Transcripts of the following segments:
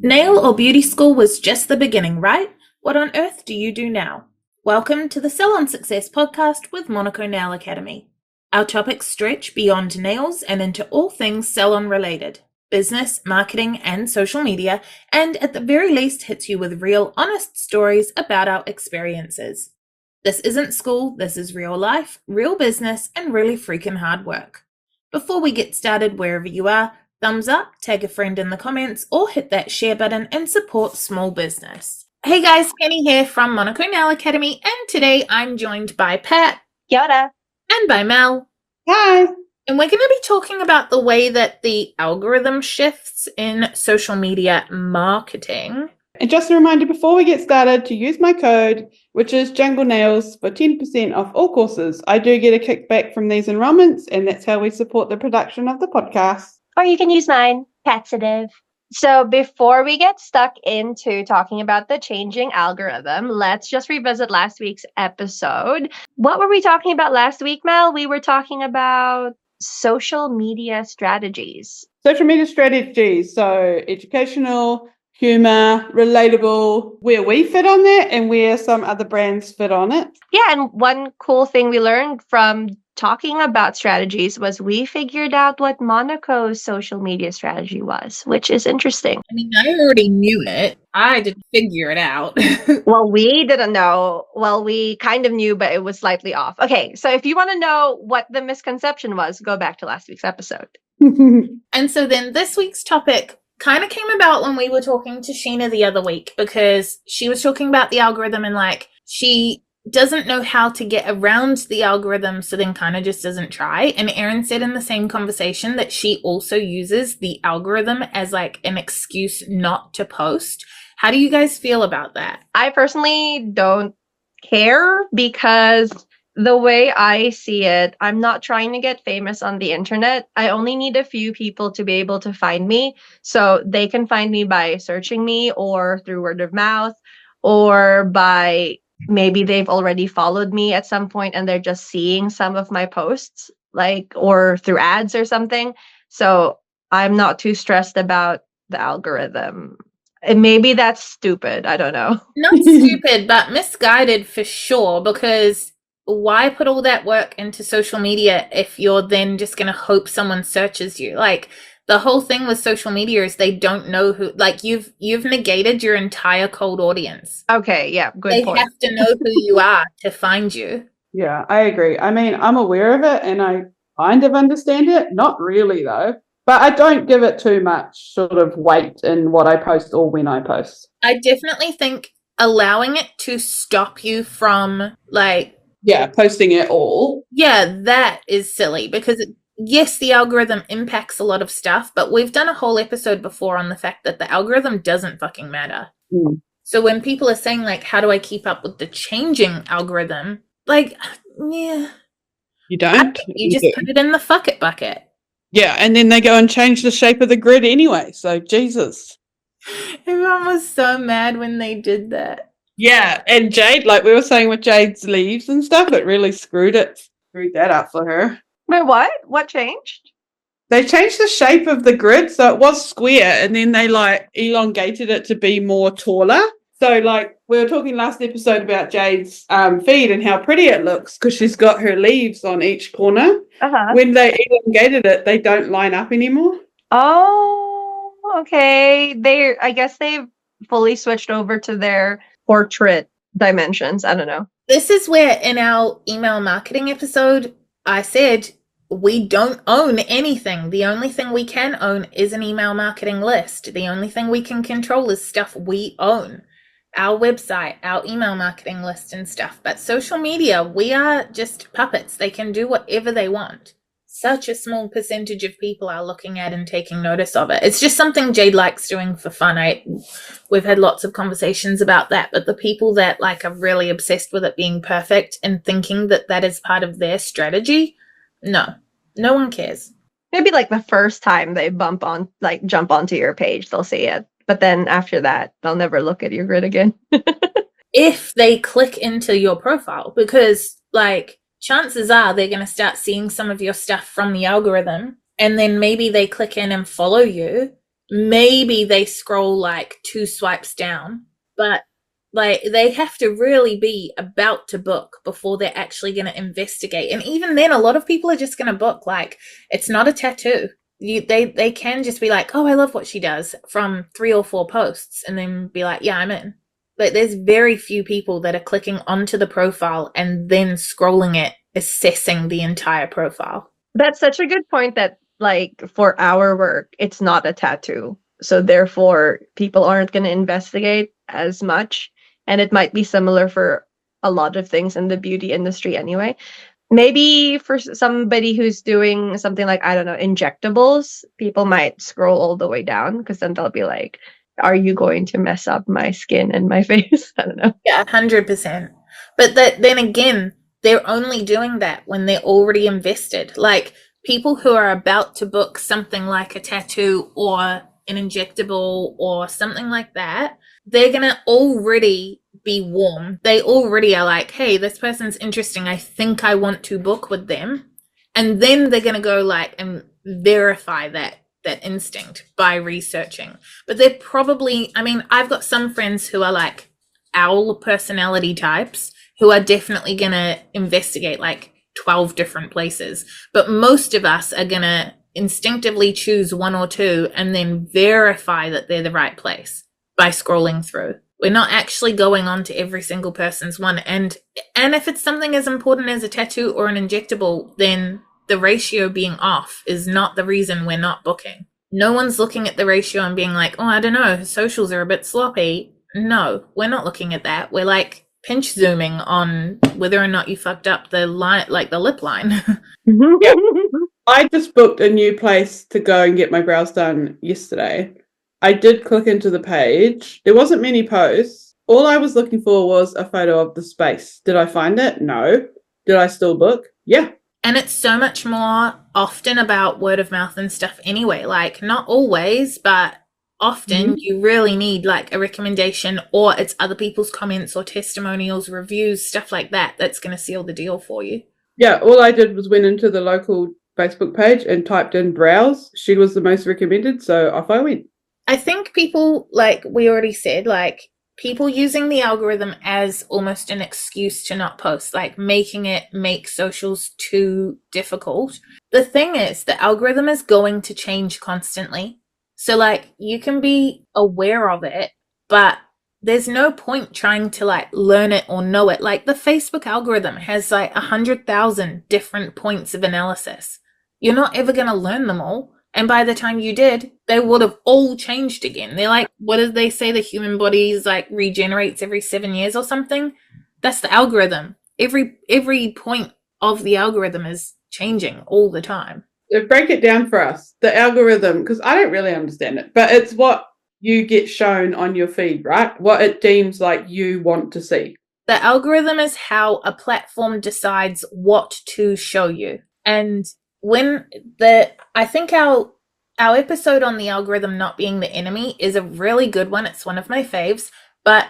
Nail or beauty school was just the beginning, right? What on earth do you do now? Welcome to the Salon Success Podcast with Monaco Nail Academy. Our topics stretch beyond nails and into all things salon related, business, marketing, and social media, and at the very least hits you with real, honest stories about our experiences. This isn't school, this is real life, real business, and really freaking hard work. Before we get started wherever you are, thumbs up, tag a friend in the comments, or hit that share button and support small business. Hey guys, Penny here from Monaco Nail Academy, and today I'm joined by Pat. Kia ora. And by Mel. Hi. And we're going to be talking about the way that the algorithm shifts in social media marketing. And just a reminder before we get started to use my code, which is Jungle Nails, for 10% off all courses. I do get a kickback from these enrollments, and that's how we support the production of the podcast. Or you can use mine, Patsative. So before we get stuck into talking about the changing algorithm, let's just revisit last week's episode. What were we talking about last week, Mel? We were talking about social media strategies. Social media strategies, so educational, humor, relatable, where we fit on that and where some other brands fit on it. Yeah, and one cool thing we learned from talking about strategies was we figured out what Monaco's social media strategy was, which is interesting. I mean, I already knew it. I didn't figure it out. Well, we didn't know. Well, we kind of knew, but it was slightly off. Okay, so if you want to know what the misconception was, go back to last week's episode. And so then this week's topic kind of came about when we were talking to Sheena the other week, because she was talking about the algorithm and like she doesn't know how to get around the algorithm, so then kind of just doesn't try. And Erin said in the same conversation that she also uses the algorithm as like an excuse not to post. How do you guys feel about that? I personally don't care because the way I see it, I'm not trying to get famous on the internet. I only need a few people to be able to find me. So they can find me by searching me or through word of mouth, or by maybe they've already followed me at some point and they're just seeing some of my posts, like, or through ads or something. So I'm not too stressed about the algorithm. And maybe that's stupid. I don't know. Not stupid, but misguided for sure, because why put all that work into social media if you're then just going to hope someone searches you? Like, the whole thing with social media is they don't know who, like, you've negated your entire cold audience. Okay, yeah, good point. They have to know who you are to find you. Yeah, I agree. I mean, I'm aware of it and I kind of understand it. Not really, though. But I don't give it too much sort of weight in what I post or when I post. I definitely think allowing it to stop you from, like... Yeah, posting it all. Yeah, that is silly because... Yes, the algorithm impacts a lot of stuff, but we've done a whole episode before on the fact that the algorithm doesn't fucking matter. Mm. So when people are saying, like, how do I keep up with the changing algorithm? Like, yeah. You don't? You just put it in the fuck it bucket. Yeah, and then they go and change the shape of the grid anyway, so Jesus. Everyone was so mad when they did that. Yeah, and Jade, like we were saying with Jade's leaves and stuff, it really screwed that up for her. Wait, what? What changed? They changed the shape of the grid, so it was square, and then they like elongated it to be more taller. So like we were talking last episode about Jade's feed and how pretty it looks because she's got her leaves on each corner. Uh-huh. When they elongated it, they don't line up anymore. Oh, okay. I guess they've fully switched over to their portrait dimensions. I don't know. This is where in our email marketing episode, I said we don't own anything. The only thing we can own is an email marketing list. The only thing we can control is stuff we own. Our website, our email marketing list and stuff. But social media, we are just puppets. They can do whatever they want. Such a small percentage of people are looking at and taking notice of it. It's just something Jade likes doing for fun. We've had lots of conversations about that, but the people that like are really obsessed with it being perfect and thinking that that is part of their strategy, no one cares. Maybe like the first time they jump onto your page, they'll see it. But then after that, they'll never look at your grid again. If they click into your profile, because like chances are they're going to start seeing some of your stuff from the algorithm, and then maybe they click in and follow you, maybe they scroll like 2 swipes down, but like they have to really be about to book before they're actually going to investigate. And even then, a lot of people are just going to book. Like, it's not a tattoo. They can just be like, oh, I love what she does from 3 or 4 posts, and then be like, yeah, I'm in. But there's very few people that are clicking onto the profile and then scrolling it, assessing the entire profile. That's such a good point that, like, for our work, it's not a tattoo. So therefore, people aren't going to investigate as much. And it might be similar for a lot of things in the beauty industry anyway. Maybe for somebody who's doing something like, I don't know, injectables, people might scroll all the way down because then they'll be like, are you going to mess up my skin and my face? I don't know. Yeah, 100%. But then again, they're only doing that when they're already invested. Like, people who are about to book something like a tattoo or an injectable or something like that, they're going to already be warm. They already are like, hey, this person's interesting. I think I want to book with them. And then they're going to go like and verify that instinct by researching. But they're probably, I mean, I've got some friends who are like owl personality types who are definitely going to investigate like 12 different places. But most of us are going to instinctively choose 1 or 2 and then verify that they're the right place by scrolling through. We're not actually going on to every single person's one. And if it's something as important as a tattoo or an injectable, then the ratio being off is not the reason we're not booking. No one's looking at the ratio and being like, oh, I don't know, socials are a bit sloppy. No, we're not looking at that. We're like pinch zooming on whether or not you fucked up the line, like the lip line. Yeah. I just booked a new place to go and get my brows done yesterday. I did click into the page. There wasn't many posts. All I was looking for was a photo of the space. Did I find it? No. Did I still book? Yeah. And it's so much more often about word of mouth and stuff anyway. Like, not always, but often you really need like a recommendation, or it's other people's comments or testimonials, reviews, stuff like that that's going to seal the deal for you. Yeah, all I did was went into the local Facebook page and typed in brows. She was the most recommended, so off I went. I think people, like we already said, like people using the algorithm as almost an excuse to not post, like making it make socials too difficult. The thing is, the algorithm is going to change constantly. So like you can be aware of it, but there's no point trying to like learn it or know it. Like the Facebook algorithm has like 100,000 different points of analysis. You're not ever going to learn them all. And by the time you did, they would have all changed again. They're like, what did they say? The human body like regenerates every 7 years or something. That's the algorithm. Every point of the algorithm is changing all the time. Break it down for us. The algorithm, because I don't really understand it, but it's what you get shown on your feed, right? What it deems like you want to see. The algorithm is how a platform decides what to show you. And I think our episode on the algorithm not being the enemy is a really good one. It's one of my faves. But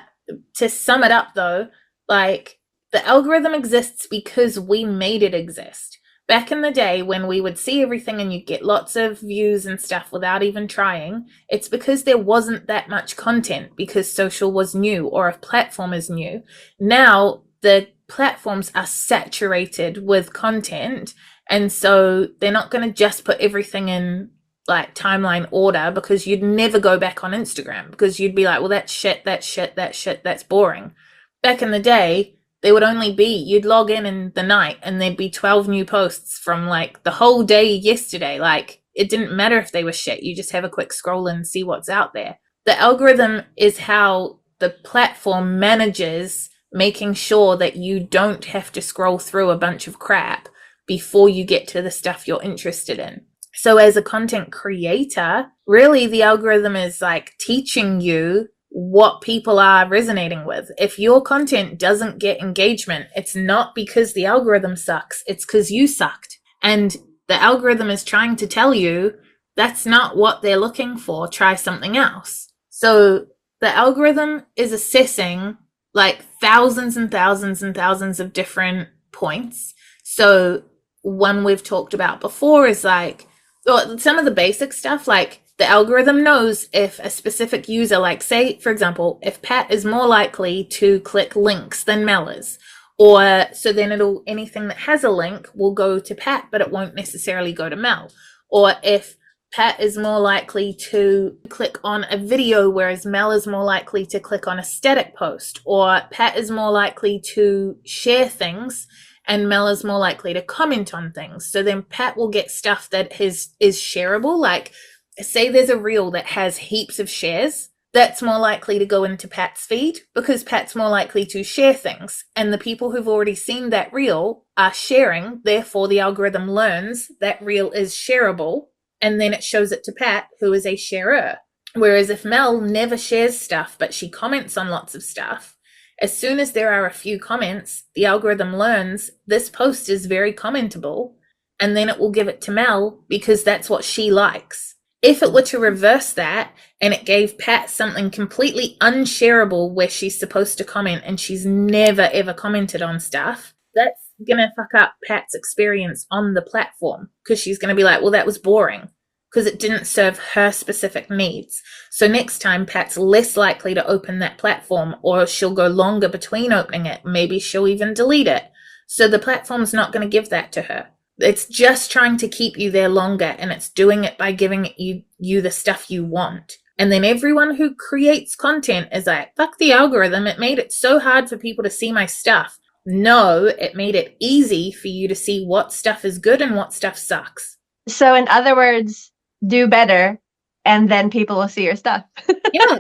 to sum it up though, like the algorithm exists because we made it exist. Back in the day when we would see everything and you'd get lots of views and stuff without even trying, it's because there wasn't that much content because social was new or a platform is new. Now the platforms are saturated with content. And so they're not going to just put everything in like timeline order, because you'd never go back on Instagram because you'd be like, well, that's boring. Back in the day, there would only be, you'd log in the night and there'd be 12 new posts from like the whole day yesterday. Like it didn't matter if they were shit. You just have a quick scroll and see what's out there. The algorithm is how the platform manages making sure that you don't have to scroll through a bunch of crap before you get to the stuff you're interested in. So as a content creator, really the algorithm is like teaching you what people are resonating with. If your content doesn't get engagement, it's not because the algorithm sucks, it's because you sucked. And the algorithm is trying to tell you that's not what they're looking for, try something else. So the algorithm is assessing like thousands and thousands and thousands of different points. So one we've talked about before is like, well, some of the basic stuff, like the algorithm knows if a specific user, like say, for example, if Pat is more likely to click links than Mel is, or so then anything that has a link will go to Pat, but it won't necessarily go to Mel. Or if Pat is more likely to click on a video, whereas Mel is more likely to click on a static post, or Pat is more likely to share things and Mel is more likely to comment on things. So then Pat will get stuff that is shareable. Like say there's a reel that has heaps of shares, that's more likely to go into Pat's feed because Pat's more likely to share things. And the people who've already seen that reel are sharing. Therefore, the algorithm learns that reel is shareable, and then it shows it to Pat, who is a sharer. Whereas if Mel never shares stuff, but she comments on lots of stuff, as soon as there are a few comments, the algorithm learns this post is very commentable, and then it will give it to Mel because that's what she likes. If it were to reverse that and it gave Pat something completely unshareable where she's supposed to comment and she's never ever commented on stuff, that's going to fuck up Pat's experience on the platform because she's going to be like, well, that was boring because it didn't serve her specific needs. So next time Pat's less likely to open that platform, or she'll go longer between opening it. Maybe she'll even delete it. So the platform's not going to give that to her. It's just trying to keep you there longer, and it's doing it by giving you the stuff you want. And then everyone who creates content is like, fuck the algorithm, it made it so hard for people to see my stuff. No, it made it easy for you to see what stuff is good and what stuff sucks. So in other words, do better, and then people will see your stuff. Yeah.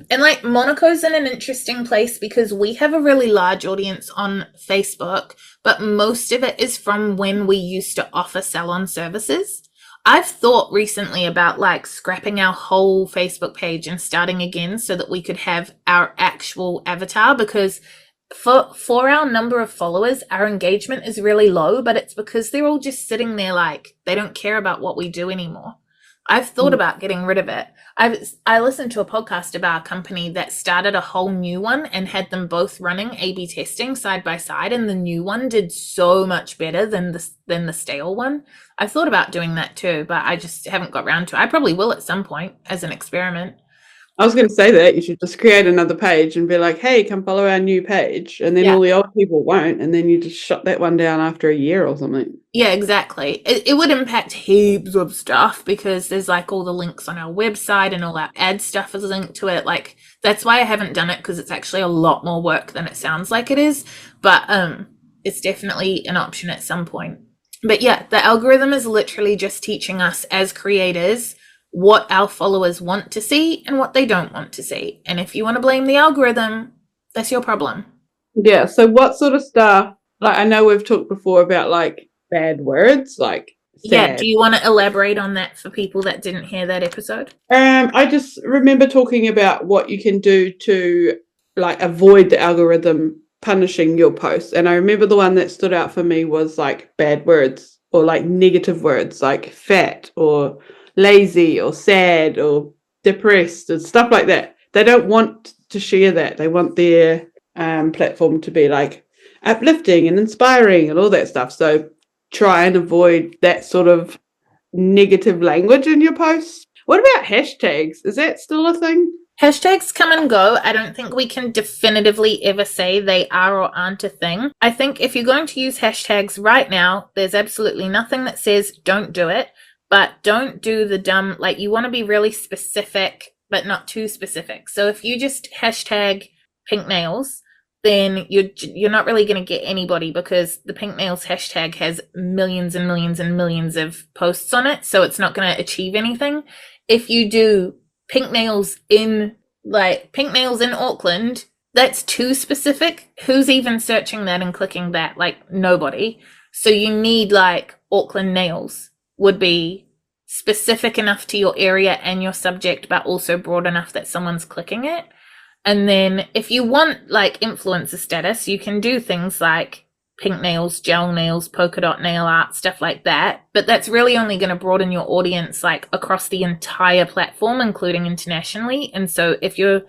And like Monaco's in an interesting place because we have a really large audience on Facebook, but most of it is from when we used to offer salon services. I've thought recently about like scrapping our whole Facebook page and starting again so that we could have our actual avatar, because for our number of followers, our engagement is really low, but it's because they're all just sitting there like they don't care about what we do anymore. I've thought about getting rid of it. I listened to a podcast about a company that started a whole new one and had them both running A/B testing side by side, and the new one did so much better than the stale one. I've thought about doing that too, but I just haven't got around to it. I probably will at some point as an experiment. I was going to say that you should just create another page and be like, hey, come follow our new page. And then all the old people won't. And then you just shut that one down after a year or something. Yeah, exactly. It would impact heaps of stuff because there's like all the links on our website and all our ad stuff is linked to it. Like that's why I haven't done it, because it's actually a lot more work than it sounds like it is. But it's definitely an option at some point. But yeah, the algorithm is literally just teaching us as creators what our followers want to see and what they don't want to see. And if you want to blame the algorithm, that's your problem. Yeah. So what sort of stuff, like I know we've talked before about like bad words, like sad. Yeah, do you want to elaborate on that for people that didn't hear that episode? I just remember talking about what you can do to like avoid the algorithm punishing your posts. And I remember the one that stood out for me was like bad words or like negative words like fat or lazy or sad or depressed and stuff like that. They don't want to share that. They want their platform to be like uplifting and inspiring and all that stuff. So try and avoid that sort of negative language in your posts. What about hashtags? Is that still a thing? Hashtags come and go. I don't think we can definitively ever say they are or aren't a thing. I think if you're going to use hashtags right now, there's absolutely nothing that says don't do it. But don't do the dumb, like you want to be really specific, but not too specific. So if you just hashtag pink nails, then you're not really going to get anybody, because the pink nails hashtag has millions and millions and millions of posts on it. So it's not going to achieve anything. If you do pink nails in Auckland, that's too specific. Who's even searching that and clicking that? Like nobody. So you need like Auckland nails would be specific enough to your area and your subject, but also broad enough that someone's clicking it. And then if you want like influencer status, you can do things like pink nails, gel nails, polka dot nail art, stuff like that. But that's really only going to broaden your audience like across the entire platform, including internationally. And so if your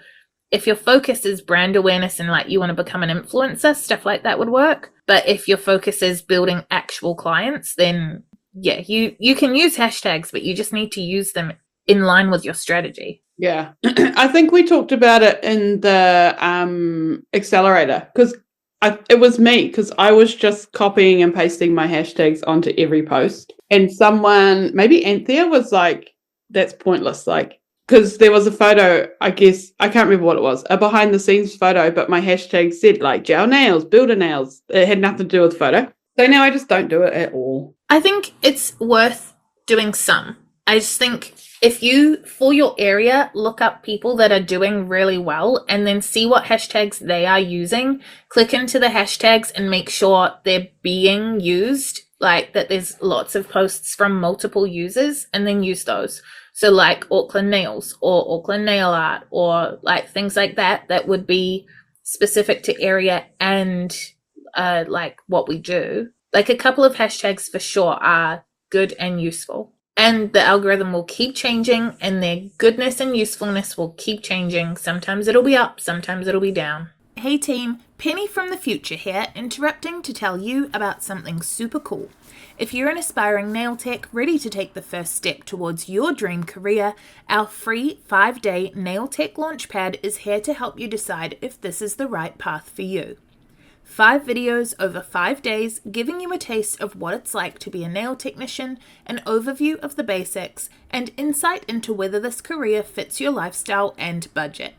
focus is brand awareness and like you want to become an influencer, stuff like that would work. But if your focus is building actual clients, then yeah, you can use hashtags, but you just need to use them in line with your strategy. Yeah. I think we talked about it in the accelerator because it was me because I was just copying and pasting my hashtags onto every post. And someone, maybe Anthea, was like, that's pointless. Like, because there was a photo, I guess, I can't remember what it was, a behind the scenes photo, but my hashtag said like gel nails, builder nails. It had nothing to do with the photo. So now I just don't do it at all. I think it's worth doing some. I just think if you, for your area, look up people that are doing really well and then see what hashtags they are using, click into the hashtags and make sure they're being used, like that there's lots of posts from multiple users, and then use those. So like Auckland Nails or Auckland Nail Art or like things like that would be specific to area and like what we do. Like a couple of hashtags for sure are good and useful. And the algorithm will keep changing and their goodness and usefulness will keep changing. Sometimes it'll be up, sometimes it'll be down. Hey team, Penny from the future here, interrupting to tell you about something super cool. If you're an aspiring nail tech ready to take the first step towards your dream career, our free 5-day Nail Tech Launchpad is here to help you decide if this is the right path for you. 5 videos over 5 days, giving you a taste of what it's like to be a nail technician, an overview of the basics, and insight into whether this career fits your lifestyle and budget.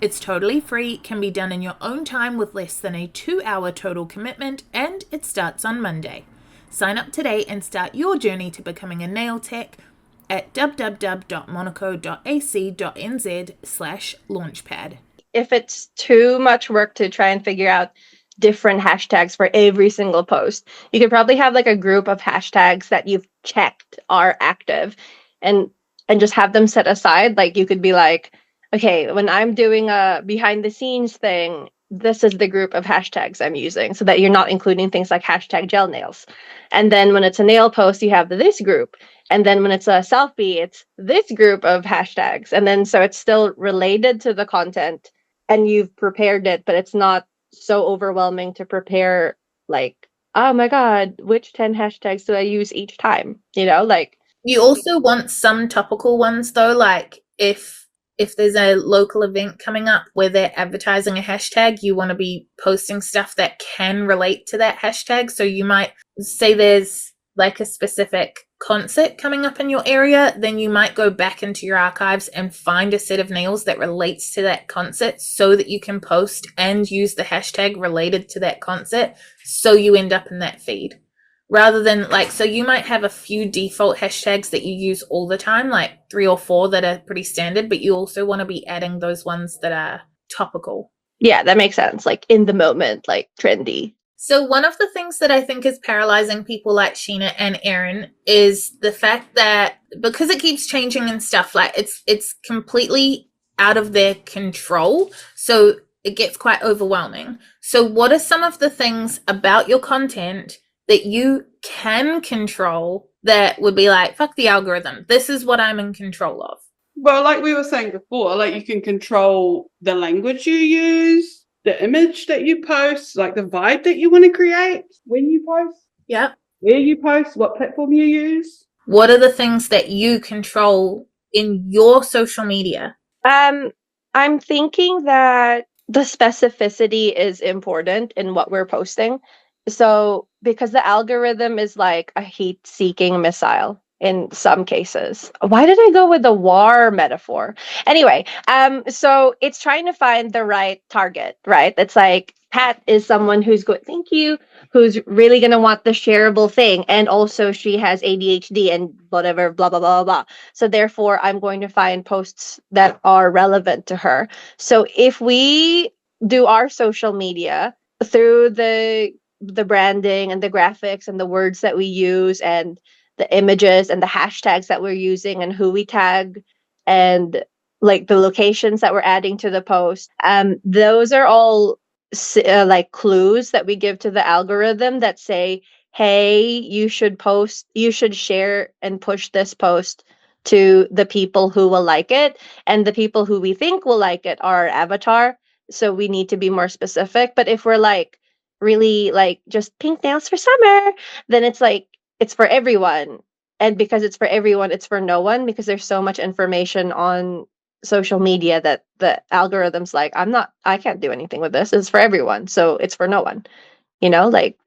It's totally free, can be done in your own time with less than a 2-hour total commitment, and it starts on Monday. Sign up today and start your journey to becoming a nail tech at www.monaco.ac.nz/launchpad. If it's too much work to try and figure out different hashtags for every single post, you could probably have like a group of hashtags that you've checked are active and just have them set aside. Like you could be like, okay, when I'm doing a behind the scenes thing, this is the group of hashtags I'm using, so that you're not including things like hashtag gel nails. And then when it's a nail post, you have this group. And then when it's a selfie, it's this group of hashtags. And then so it's still related to the content and you've prepared it, but it's not so overwhelming to prepare, like, oh my god, which 10 hashtags do I use each time? You know, like, you also want some topical ones though, like if there's a local event coming up where they're advertising a hashtag, you want to be posting stuff that can relate to that hashtag. So you might say there's like a specific concert coming up in your area, then you might go back into your archives and find a set of nails that relates to that concert so that you can post and use the hashtag related to that concert, so you end up in that feed. Rather than like, so you might have a few default hashtags that you use all the time, like 3 or 4 that are pretty standard, but you also want to be adding those ones that are topical. Yeah, that makes sense. Like in the moment, like trendy. So one of the things that I think is paralyzing people like Sheena and Erin is the fact that because it keeps changing and stuff, like it's completely out of their control. So it gets quite overwhelming. So what are some of the things about your content that you can control that would be like, fuck the algorithm, this is what I'm in control of? Well, like we were saying before, like you can control the language you use, the image that you post, like the vibe that you want to create when you post. Yeah. Where you post, what platform you use. What are the things that you control in your social media? I'm thinking that the specificity is important in what we're posting. So, because the algorithm is like a heat-seeking missile in some cases. Why did I go with the war metaphor? Anyway, so it's trying to find the right target, right? It's like Pat is someone who's good, thank you, who's really going to want the shareable thing. And also she has ADHD and whatever, blah, blah, blah, blah. So therefore, I'm going to find posts that are relevant to her. So if we do our social media through the branding and the graphics and the words that we use and the images and the hashtags that we're using and who we tag and like the locations that we're adding to the post, those are all like clues that we give to the algorithm that say, hey, you should share and push this post to the people who will like it, and the people who we think will like it are our avatar, so we need to be more specific. But if we're like really like just pink nails for summer, then it's like it's for everyone, And because it's for everyone, it's for no one, because there's so much information on social media that the algorithm's like, I can't do anything with this. It's for everyone. So it's for no one. Like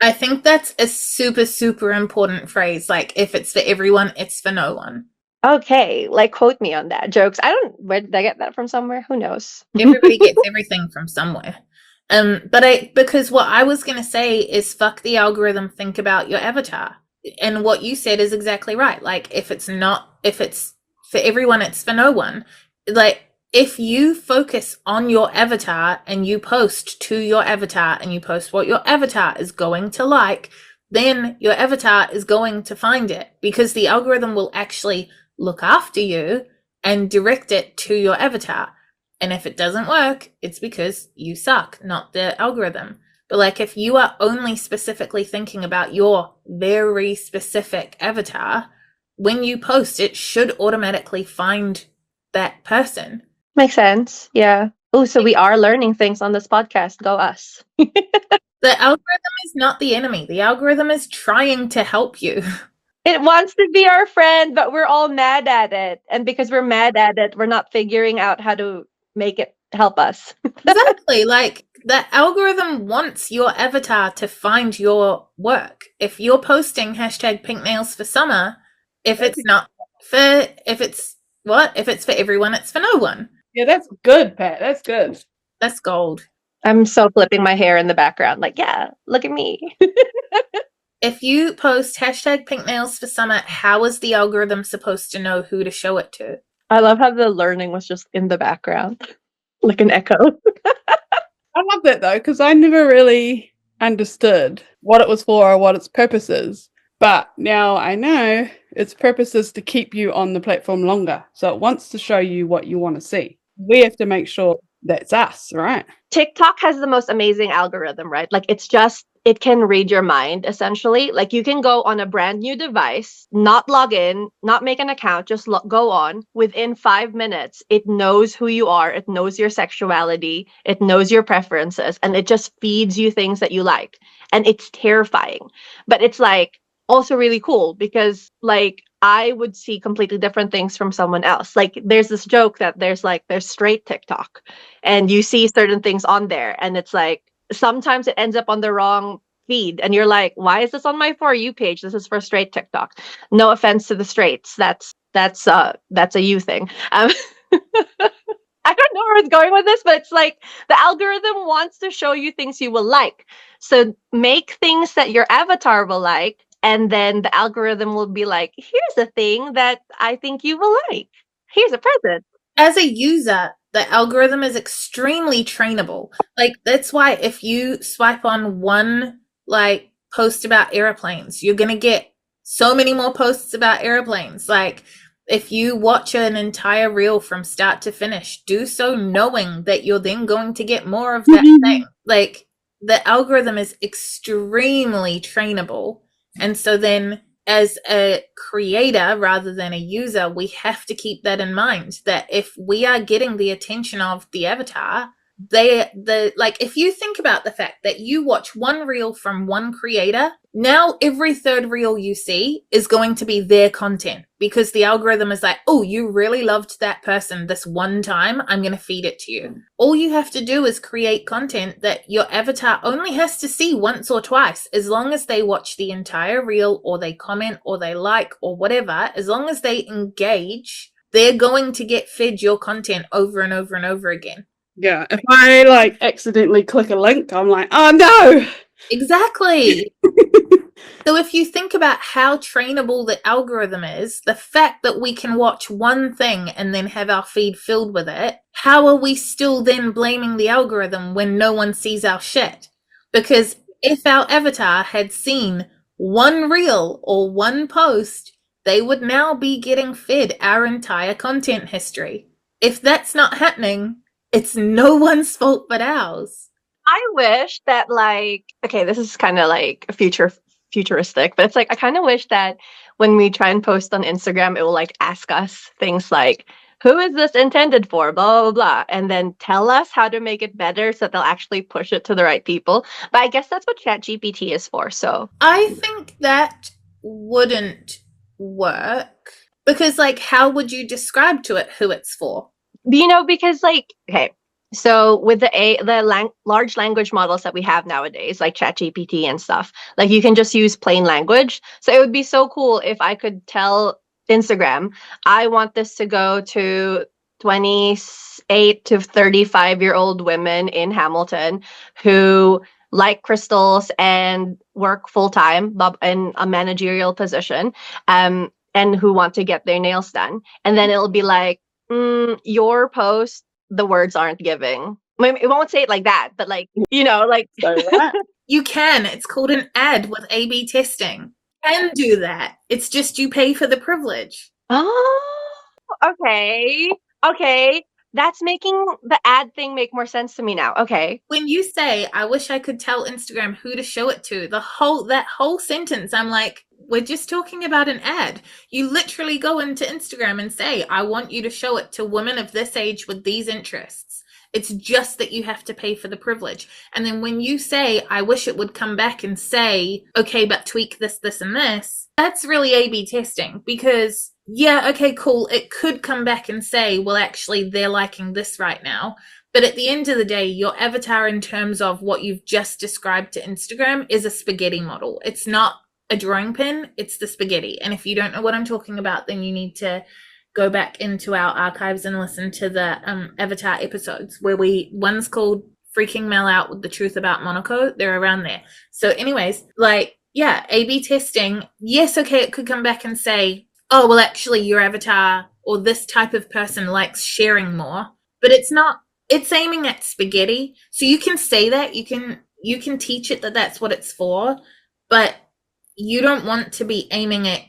I think that's a super, super important phrase. Like, if it's for everyone, it's for no one. okay, like quote me on that. Jokes. Where did I get that from somewhere? Who knows? Everybody gets everything from somewhere. Because what I was going to say is fuck the algorithm, think about your avatar. And what you said is exactly right. Like, if it's for everyone, it's for no one. Like, if you focus on your avatar and you post to your avatar and you post what your avatar is going to like, then your avatar is going to find it, because the algorithm will actually look after you and direct it to your avatar. And if it doesn't work, it's because you suck, not the algorithm. But like, if you are only specifically thinking about your very specific avatar, when you post, it should automatically find that person. Makes sense. Yeah. Oh, so we are learning things on this podcast. Go us. The algorithm is not the enemy. The algorithm is trying to help you. It wants to be our friend, but we're all mad at it. And because we're mad at it, we're not figuring out how to make it help us. Exactly. Like, the algorithm wants your avatar to find your work. If you're posting #pink nails for summer, if it's for everyone, it's for no one. Yeah, that's good, Pat. That's good. That's gold. I'm so flipping my hair in the background. Like, yeah, look at me. If you post #pink nails for summer, how is the algorithm supposed to know who to show it to? I love how the learning was just in the background, like an echo. I love that though, because I never really understood what it was for or what its purpose is. But now I know its purpose is to keep you on the platform longer. So it wants to show you what you want to see. We have to make sure that's us, right? TikTok has the most amazing algorithm, right? Like, it can read your mind, essentially. Like, you can go on a brand new device, not log in, not make an account, just go on. Within 5 minutes, it knows who you are. It knows your sexuality. It knows your preferences. And it just feeds you things that you like. And it's terrifying. But it's like also really cool, because like I would see completely different things from someone else. Like, there's this joke that there's straight TikTok, and you see certain things on there, and it's like, sometimes it ends up on the wrong feed, and you're like, why is this on my For You page? This is for straight TikTok. No offense to the straights. That's a you thing. I don't know where it's going with this, but it's like the algorithm wants to show you things you will like. So make things that your avatar will like, and then the algorithm will be like, here's a thing that I think you will like. Here's a present. As a user, the algorithm is extremely trainable. Like, that's why if you swipe on one like post about airplanes, you're going to get so many more posts about airplanes. Like, if you watch an entire reel from start to finish, do so knowing that you're then going to get more of that thing. Like, the algorithm is extremely trainable. And so then, as a creator rather than a user, we have to keep that in mind, that if we are getting the attention of the avatar, if you think about the fact that you watch one reel from one creator, now every third reel you see is going to be their content, because the algorithm is like, oh, you really loved that person this one time, I'm going to feed it to you. All you have to do is create content that your avatar only has to see once or twice. As long as they watch the entire reel, or they comment, or they like, or whatever, as long as they engage, they're going to get fed your content over and over and over again. Yeah, if I accidentally click a link, I'm like, oh no! Exactly. So if you think about how trainable the algorithm is, the fact that we can watch one thing and then have our feed filled with it, how are we still then blaming the algorithm when no one sees our shit? Because if our avatar had seen one reel or one post, they would now be getting fed our entire content history. If that's not happening, it's no one's fault but ours. I wish that, okay, this is kind of like futuristic, but it's like, I kind of wish that when we try and post on Instagram, it will ask us things like, who is this intended for, blah, blah, blah, and then tell us how to make it better so that they'll actually push it to the right people. But I guess that's what ChatGPT is for, so. I think that wouldn't work? Because, like, how would you describe to it who it's for? Because okay, so with the large language models that we have nowadays, like ChatGPT and stuff, like you can just use plain language. So it would be so cool if I could tell Instagram, I want this to go to 28 to 35-year-old women in Hamilton who like crystals and work full-time in a managerial position, and who want to get their nails done. And then it'll be like, your post, the words aren't giving. I mean, it won't say it like that, but like, So, right. You can. It's called an ad with A/B testing. You can do that. It's just you pay for the privilege. Oh, okay. That's making the ad thing make more sense to me now. Okay. When you say, I wish I could tell Instagram who to show it to, that whole sentence, I'm like, we're just talking about an ad. You literally go into Instagram and say, I want you to show it to women of this age with these interests. It's just that you have to pay for the privilege. And then when you say, I wish it would come back and say, okay, but tweak this, this, and this, that's really A/B testing, because yeah, okay, cool. It could come back and say, well, actually, they're liking this right now. But at the end of the day, your avatar in terms of what you've just described to Instagram is a spaghetti model. It's not a drawing pin, it's the spaghetti. And if you don't know what I'm talking about, then you need to go back into our archives and listen to the avatar episodes where one's called Freaking Mel Out with the Truth About Monaco. They're around there. So anyways, yeah, A/B testing. Yes, okay, it could come back and say, oh, well, actually, your avatar or this type of person likes sharing more. But it's not. It's aiming at spaghetti. So you can say that. You can teach it that that's what it's for. But you don't want to be aiming at,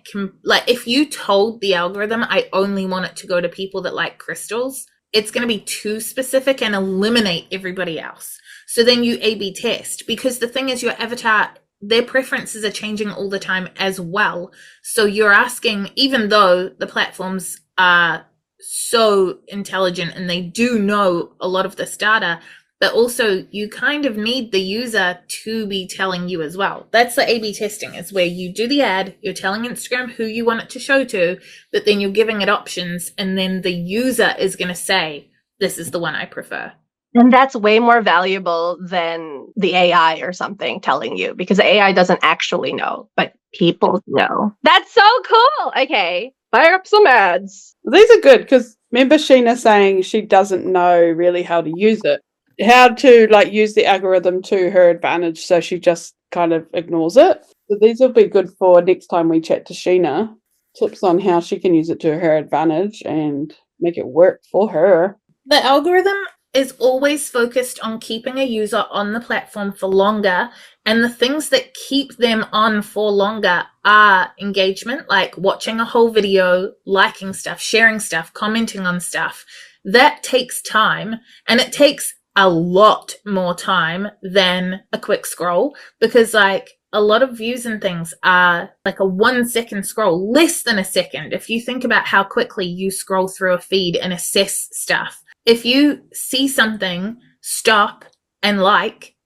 if you told the algorithm, I only want it to go to people that like crystals, it's going to be too specific and eliminate everybody else. So then you A/B test, because the thing is, your avatar, their preferences are changing all the time as well. So you're asking, even though the platforms are so intelligent and they do know a lot of this data, but also you kind of need the user to be telling you as well. That's the A/B testing, is where you do the ad, you're telling Instagram who you want it to show to, but then you're giving it options, and then the user is going to say, this is the one I prefer. And that's way more valuable than the AI or something telling you, because the AI doesn't actually know, but people know. That's so cool. Okay, fire up some ads. These are good, because remember Sheena saying she doesn't know really how to use it. How to use the algorithm to her advantage, so she just kind of ignores it. So these will be good for next time we chat to Sheena. Tips on how she can use it to her advantage and make it work for her. The algorithm is always focused on keeping a user on the platform for longer, and the things that keep them on for longer are engagement, like watching a whole video, liking stuff, sharing stuff, commenting on stuff. That takes time, and it takes a lot more time than a quick scroll, because a lot of views and things are like a 1 second scroll, less than a second. If you think about how quickly you scroll through a feed and assess stuff, if you see something, stop and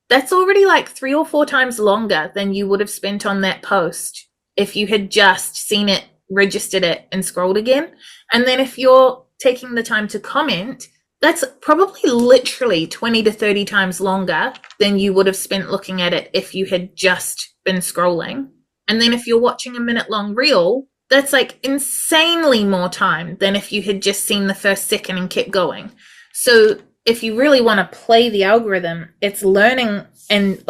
that's already 3 or 4 times longer than you would have spent on that post if you had just seen it, registered it, and scrolled again. And then if you're taking the time to comment, that's probably literally 20 to 30 times longer than you would have spent looking at it if you had just been scrolling. And then if you're watching a minute-long reel, that's insanely more time than if you had just seen the first second and kept going. So if you really want to play the algorithm, it's learning and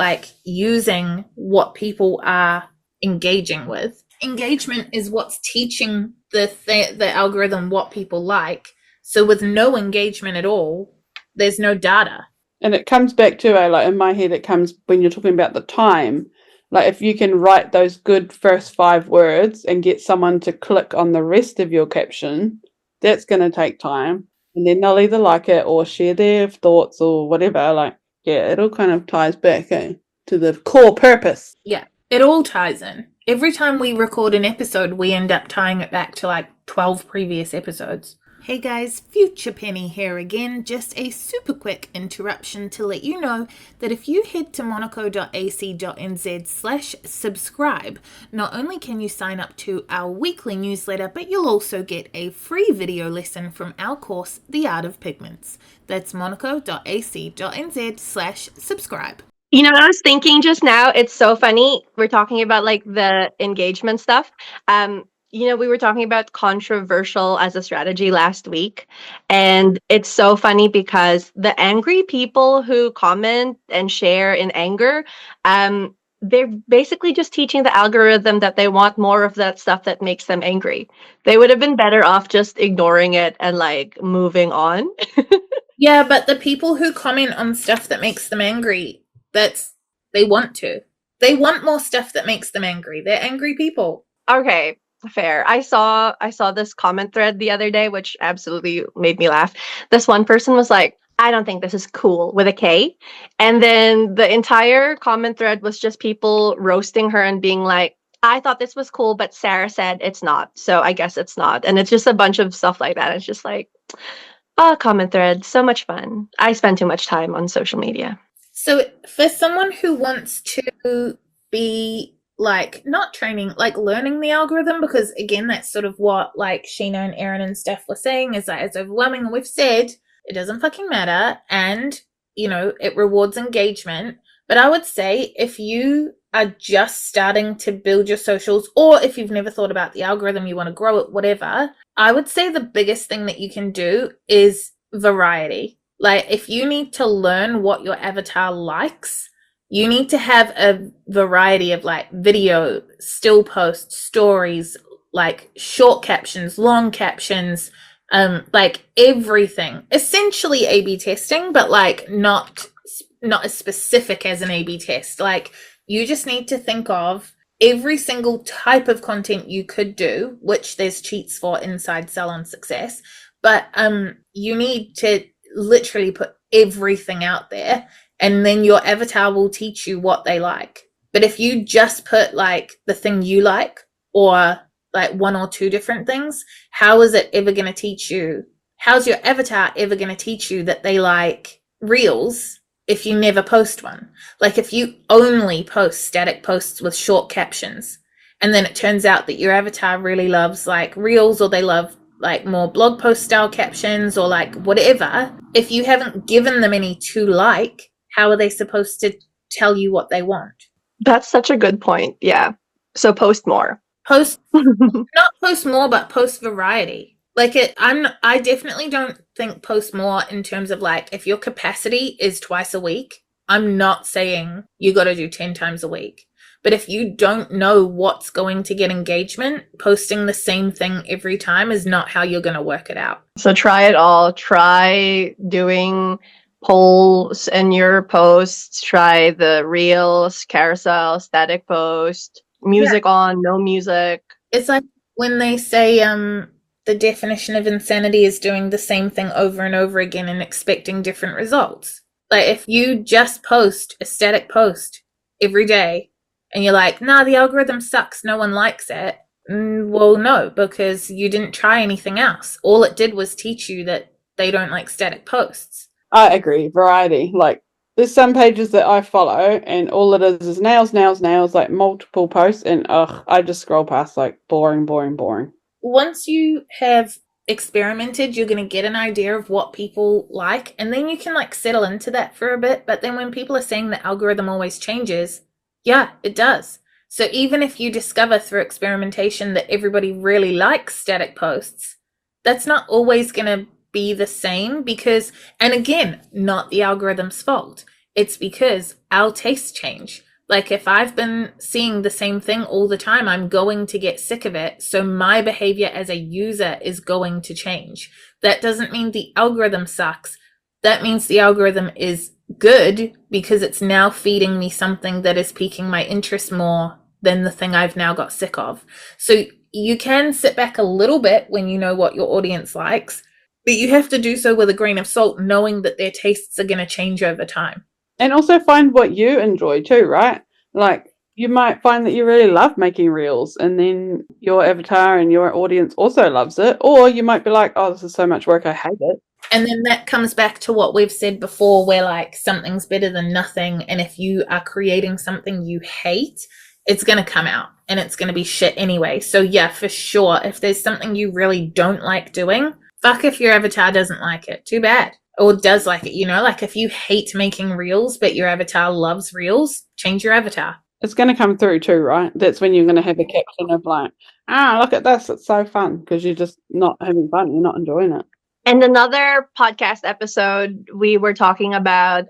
using what people are engaging with. Engagement is what's teaching the algorithm what people like. So with no engagement at all, there's no data. And it comes back to, in my head, it comes when you're talking about the time. If you can write those good first 5 words and get someone to click on the rest of your caption, that's going to take time. And then they'll either like it or share their thoughts or whatever. It all kind of ties back to the core purpose. Yeah, it all ties in. Every time we record an episode, we end up tying it back to 12 previous episodes. Hey guys, Future Penny here again. Just a super quick interruption to let you know that if you head to monaco.ac.nz/subscribe, not only can you sign up to our weekly newsletter, but you'll also get a free video lesson from our course, The Art of Pigments. That's monaco.ac.nz/subscribe. You know what I was thinking just now? It's so funny. We're talking about like the engagement stuff. We were talking about controversial as a strategy last week. And it's so funny because the angry people who comment and share in anger, they're basically just teaching the algorithm that they want more of that stuff that makes them angry. They would have been better off just ignoring it and like moving on. Yeah, but the people who comment on stuff that makes them angry, they want to. They want more stuff that makes them angry. They're angry people. Okay, fair. I saw this comment thread the other day, which absolutely made me laugh. This one person was like, I don't think this is cool with a K. And then the entire comment thread was just people roasting her and being like, I thought this was cool, but Sarah said it's not. So I guess it's not. And it's just a bunch of stuff like that. It's just like, comment thread, so much fun. I spend too much time on social media. So for someone who wants to be like not training, like learning the algorithm, because again, that's sort of what like Sheena and Erin and Steph were saying, is that it's overwhelming. And we've said it doesn't fucking matter. And, it rewards engagement. But I would say if you are just starting to build your socials, or if you've never thought about the algorithm, you want to grow it, whatever, I would say the biggest thing that you can do is variety. Like if you need to learn what your avatar likes, you need to have a variety of like video, still posts, stories, like short captions, long captions, like everything. Essentially A/B testing, but like not as specific as an A/B test. Like you just need to think of every single type of content you could do, which there's cheats for inside Salon Success, but you need to literally put everything out there, and then your avatar will teach you what they like. But if you just put like the thing you like, or like one or two different things, how is it ever going to teach you? How's your avatar ever going to teach you that they like reels if you never post one? Like if you only post static posts with short captions, and then it turns out that your avatar really loves like reels, or they love like more blog post style captions, or like whatever, if you haven't given them any to like, how are they supposed to tell you what they want? That's such a good point. Yeah. So post more. Not post more, but post variety. Like I definitely don't think post more in terms of like, if your capacity is twice a week, I'm not saying you got to do 10 times a week. But if you don't know what's going to get engagement, posting the same thing every time is not how you're going to work it out. So try it all. Try doing polls in your posts. Try the reels, carousel, static post, music on, no music. It's like when they say the definition of insanity is doing the same thing over and over again and expecting different results. Like if you just post a static post every day, and you're like, nah, the algorithm sucks, no one likes it. Well, no, because you didn't try anything else. All it did was teach you that they don't like static posts. I agree. Variety. Like there's some pages that I follow and all it is nails, like multiple posts, and I just scroll past like boring. Once you have experimented, you're going to get an idea of what people like, and then you can like settle into that for a bit. But then when people are saying the algorithm always changes, yeah, it does. So even if you discover through experimentation that everybody really likes static posts, that's not always going to be the same, because, and again, not the algorithm's fault. It's because our tastes change. Like if I've been seeing the same thing all the time, I'm going to get sick of it. So my behavior as a user is going to change. That doesn't mean the algorithm sucks. That means the algorithm is good because it's now feeding me something that is piquing my interest more than the thing I've now got sick of. So you can sit back a little bit when you know what your audience likes, but you have to do so with a grain of salt, knowing that their tastes are going to change over time. And also find what you enjoy too, right? Like you might find that you really love making reels, and then your avatar and your audience also loves it. Or you might be like, oh, this is so much work, I hate it. And then that comes back to what we've said before, where like something's better than nothing. And if you are creating something you hate, it's going to come out and it's going to be shit anyway. So yeah, for sure, if there's something you really don't like doing, fuck if your avatar doesn't like it. Too bad. Or does like it, like if you hate making reels, but your avatar loves reels, change your avatar. It's going to come through too, right? That's when you're going to have a caption of like, look at this, it's so fun, because you're just not having fun, you're not enjoying it. And another podcast episode, we were talking about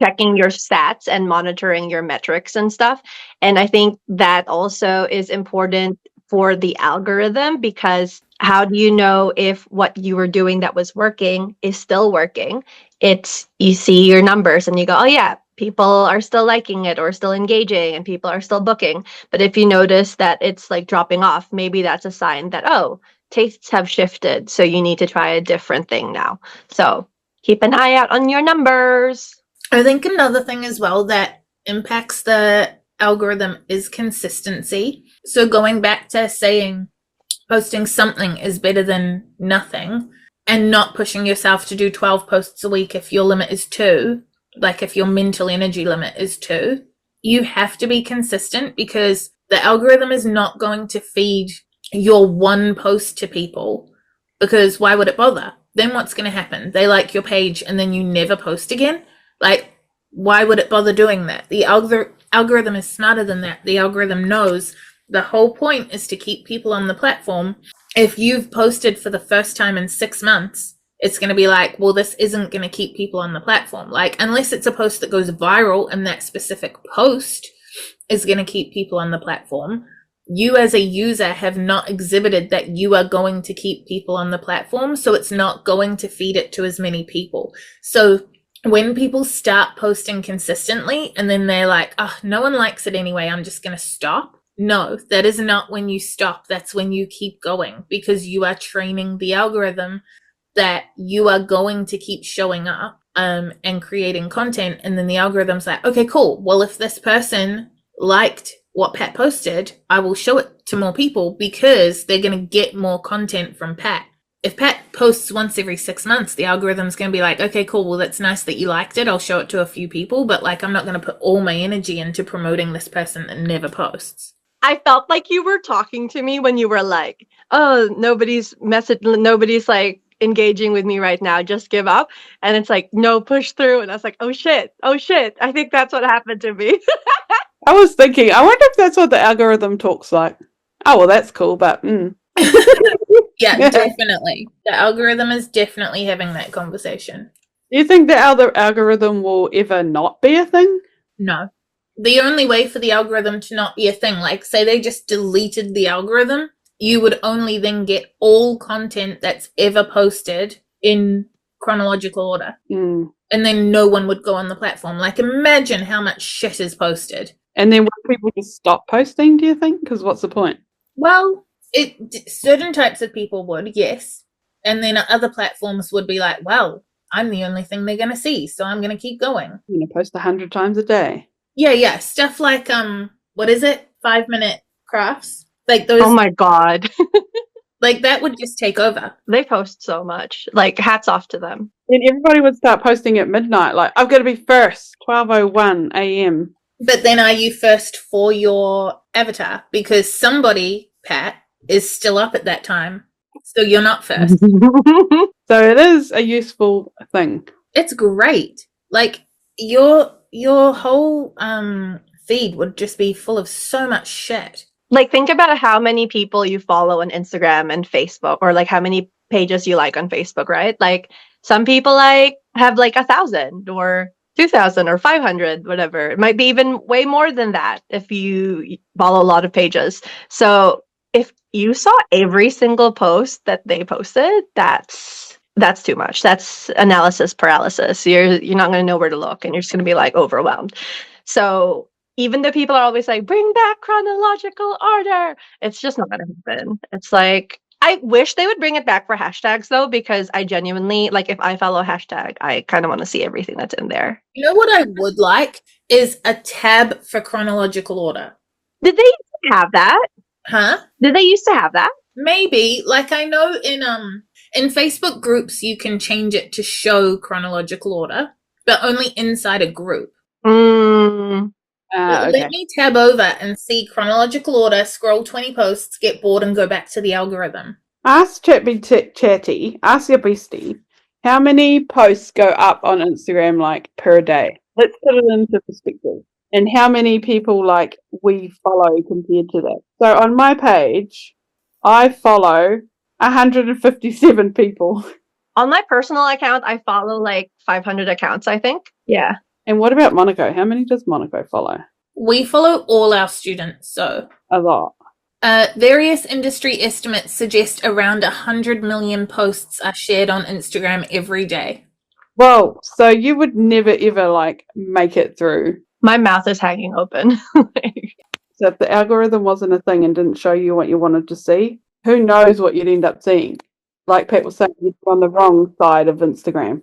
checking your stats and monitoring your metrics and stuff. And I think that also is important for the algorithm, because how do you know if what you were doing that was working is still working? You see your numbers and you go, oh yeah, people are still liking it or still engaging and people are still booking. But if you notice that it's like dropping off, maybe that's a sign that, oh, tastes have shifted, so you need to try a different thing now. So keep an eye out on your numbers. I think another thing as well that impacts the algorithm is consistency. So going back to saying posting something is better than nothing, and not pushing yourself to do 12 posts a week if your limit is 2, like if your mental energy limit is 2, you have to be consistent, because the algorithm is not going to feed your one post to people, because why would it bother? Then what's going to happen? They like your page and then you never post again? Like, why would it bother doing that? The algorithm is smarter than that. The algorithm knows the whole point is to keep people on the platform. If you've posted for the first time in 6 months, it's going to be like, well, this isn't going to keep people on the platform. Like, unless it's a post that goes viral and that specific post is going to keep people on the platform, you as a user have not exhibited that you are going to keep people on the platform, so it's not going to feed it to as many people. So when people start posting consistently and then they're like, oh, no one likes it anyway, I'm just going to stop. No, that is not when you stop. That's when you keep going, because you are training the algorithm that you are going to keep showing up and creating content. And then the algorithm's like, okay, cool. Well, if this person liked what Pat posted, I will show it to more people, because they're going to get more content from Pat. If Pat posts once every 6 months, the algorithm's going to be like, okay, cool. Well, that's nice that you liked it. I'll show it to a few people, but like, I'm not going to put all my energy into promoting this person that never posts. I felt like you were talking to me when you were like, oh, nobody's like engaging with me right now, just give up. And it's like, no, push through. And I was like, oh shit, I think that's what happened to me. I was thinking, I wonder if that's what the algorithm talks like. Oh, well, that's cool, but Yeah, definitely. The algorithm is definitely having that conversation. Do you think the algorithm will ever not be a thing? No. The only way for the algorithm to not be a thing, like say they just deleted the algorithm, you would only then get all content that's ever posted in chronological order. And then no one would go on the platform. Like, imagine how much shit is posted. And then would people just stop posting, do you think? Because what's the point? Well, certain types of people would, yes. And then other platforms would be like, well, I'm the only thing they're going to see, so I'm going to keep going. I'm going to post 100 times a day. Yeah. Stuff like, what is it? 5-minute crafts? Like those. Oh my God. Like that would just take over. They post so much. Like, hats off to them. And everybody would start posting at midnight. Like, I've got to be first, 12:01 a.m. But then are you first for your avatar? Because somebody, Pat, is still up at that time. So you're not first. So it is a useful thing. It's great. Like your whole feed would just be full of so much shit. Like, think about how many people you follow on Instagram and Facebook, or like how many pages you like on Facebook, right? Like, some people like have like 1,000 or 2,000 or 500, whatever. It might be even way more than that if you follow a lot of pages. So if you saw every single post that they posted, that's too much. That's analysis paralysis. You're not going to know where to look, and you're just going to be like overwhelmed. So even though people are always like, bring back chronological order, it's just not going to happen. It's like, I wish they would bring it back for hashtags though, because I genuinely, like, if I follow a hashtag, I kind of want to see everything that's in there. You know what I would like is a tab for chronological order. Did they used to have that? Huh? Did they used to have that? Maybe. Like, I know in Facebook groups you can change it to show chronological order, but only inside a group. Okay. Let me tab over and see chronological order, scroll 20 posts, get bored, and go back to the algorithm. Ask Chatty, ask your bestie, how many posts go up on Instagram like per day? Let's put it into perspective. And how many people like we follow compared to that? So on my page, I follow 157 people. On my personal account, I follow like 500 accounts, I think. Yeah. And what about Monaco? How many does Monaco follow? We follow all our students, so. A lot. Various industry estimates suggest around 100 million posts are shared on Instagram every day. Well, so you would never ever like make it through. My mouth is hanging open. So if the algorithm wasn't a thing and didn't show you what you wanted to see, who knows what you'd end up seeing? Like Pat was saying, you'd be on the wrong side of Instagram.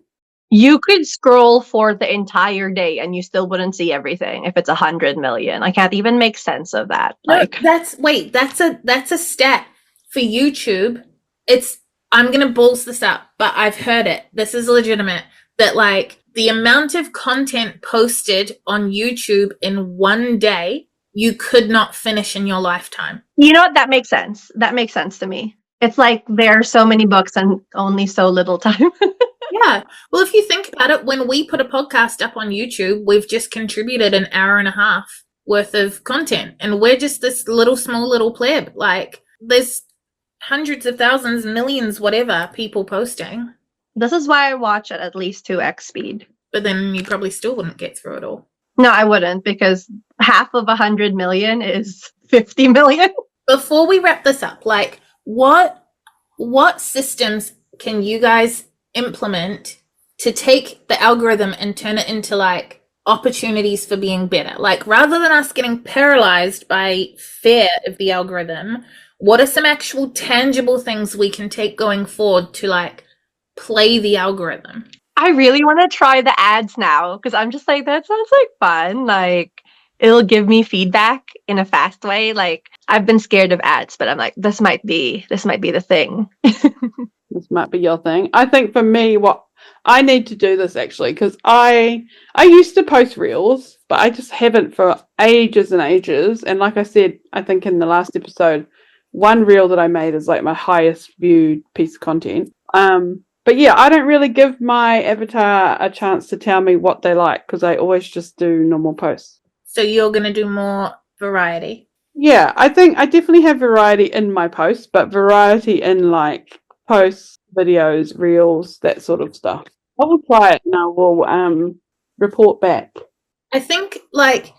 You could scroll for the entire day and you still wouldn't see everything if it's 100 million. I can't even make sense of that. Like, that's a stat for YouTube. I'm gonna balls this up, but I've heard it. This is legitimate. That like the amount of content posted on YouTube in one day, you could not finish in your lifetime. You know what? That makes sense. That makes sense to me. It's like there are so many books and only so little time. Yeah. Well, if you think about it, when we put a podcast up on YouTube, we've just contributed an hour and a half worth of content. And we're just this small little pleb. Like, there's hundreds of thousands, millions, whatever, people posting. This is why I watch at least 2x speed. But then you probably still wouldn't get through it all. No, I wouldn't, because half of 100 million is 50 million. Before we wrap this up, like, what systems can you guys implement to take the algorithm and turn it into like opportunities for being better? Like, rather than us getting paralyzed by fear of the algorithm, what are some actual tangible things we can take going forward to like play the algorithm? I really want to try the ads now, because I'm just like, that sounds like fun. Like, it'll give me feedback in a fast way. Like, I've been scared of ads, but I'm like, this might be the thing. This might be your thing. I think for me, what I need to do this actually, because I used to post reels, but I just haven't for ages and ages. And like I said, I think in the last episode, one reel that I made is like my highest viewed piece of content. But yeah, I don't really give my avatar a chance to tell me what they like, because I always just do normal posts. So you're going to do more variety? Yeah, I think I definitely have variety in my posts, but variety in like posts, videos, reels, that sort of stuff. I will try it and I will report back. I think like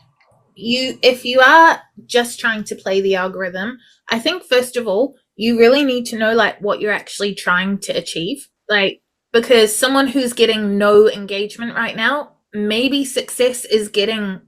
if you are just trying to play the algorithm, I think first of all, you really need to know like what you're actually trying to achieve. Like, because someone who's getting no engagement right now, maybe success is getting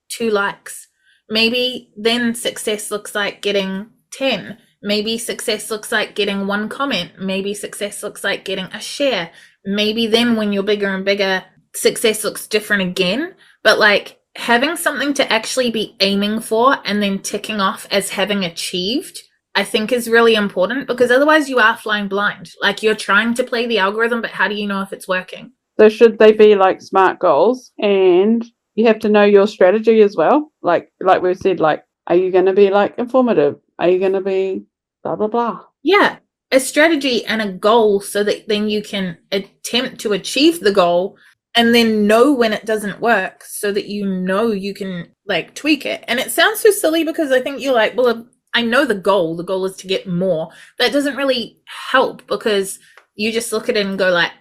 2 likes. Maybe then success looks like getting 10. Maybe success looks like getting 1 comment. Maybe success looks like getting a share. Maybe then when you're bigger and bigger, success looks different again. But like having something to actually be aiming for and then ticking off as having achieved, I think is really important, because otherwise you are flying blind. Like, you're trying to play the algorithm, but how do you know if it's working? So should they be like SMART goals? And you have to know your strategy as well. Like we said, like, are you going to be like informative? Are you going to be blah, blah, blah? Yeah, a strategy and a goal, so that then you can attempt to achieve the goal and then know when it doesn't work, so that you know you can like tweak it. And it sounds so silly, because I think you're like, well, I know the goal is to get more. That doesn't really help, because you just look at it and go like,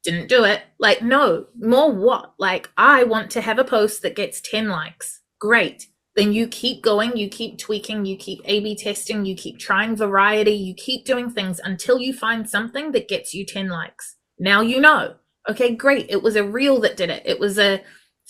didn't do it. Like, no, more what? Like, I want to have a post that gets 10 likes. Great. Then you keep going, you keep tweaking, you keep A/B testing, you keep trying variety, you keep doing things until you find something that gets you 10 likes. Now you know. Okay, great. It was a reel that did it. It was a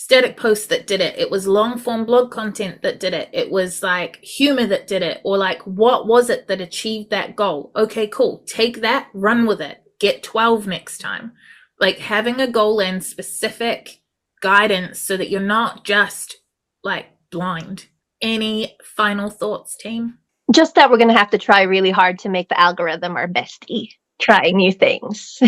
static posts that did it. It was long form blog content that did it. It was like humor that did it. Or like, what was it that achieved that goal? Okay, cool. Take that, run with it. Get 12 next time. Like having a goal and specific guidance so that you're not just like blind. Any final thoughts, team? Just that we're going to have to try really hard to make the algorithm our bestie. Try new things.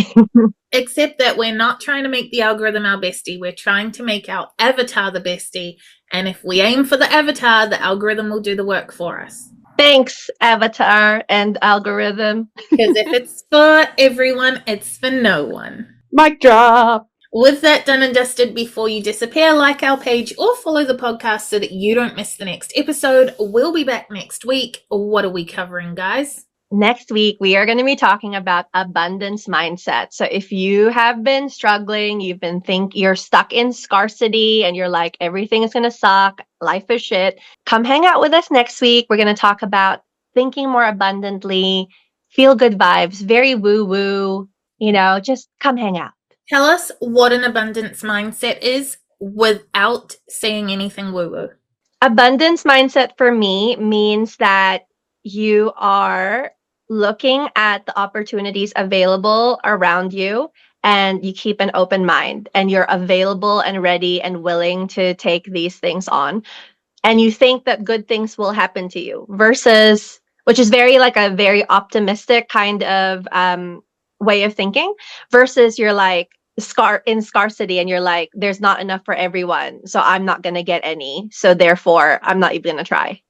Except that we're not trying to make the algorithm our bestie. We're trying to make our avatar the bestie. And if we aim for the avatar, the algorithm will do the work for us. Thanks, avatar and algorithm. Because if it's for everyone, it's for no one. Mic drop. With that done and dusted, before you disappear, like our page or follow the podcast so that you don't miss the next episode. We'll be back next week. What are we covering, guys? Next week, we are going to be talking about abundance mindset. So if you have been struggling, you're stuck in scarcity and you're like, everything is going to suck, life is shit, come hang out with us next week. We're going to talk about thinking more abundantly, feel good vibes, very woo-woo, just come hang out. Tell us what an abundance mindset is without saying anything woo-woo. Abundance mindset for me means that you are looking at the opportunities available around you and you keep an open mind and you're available and ready and willing to take these things on. And you think that good things will happen to you versus, which is very optimistic kind of way of thinking, versus you're like in scarcity and you're like, there's not enough for everyone. So I'm not going to get any. So therefore I'm not even going to try.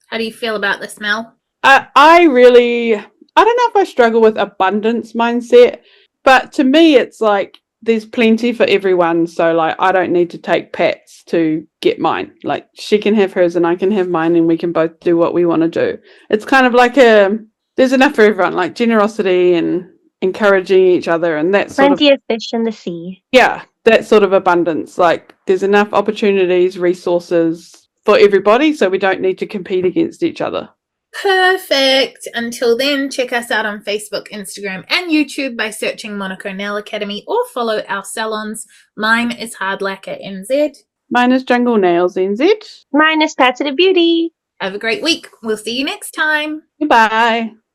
How do you feel about this, Mel? I don't know if I struggle with abundance mindset, but to me, it's like there's plenty for everyone. So like, I don't need to take Pat's to get mine. Like she can have hers and I can have mine and we can both do what we want to do. It's kind of like there's enough for everyone, like generosity and encouraging each other and that sort Plenty of fish in the sea. Yeah, that sort of abundance. Like there's enough opportunities, resources for everybody, so we don't need to compete against each other. Perfect. Until then, check us out on Facebook, Instagram, and YouTube by searching Monaco Nail Academy or follow our salons. Mine is Hard Lacquer NZ. Mine is Jungle Nails NZ. Mine is Patented Beauty. Have a great week. We'll see you next time. Goodbye.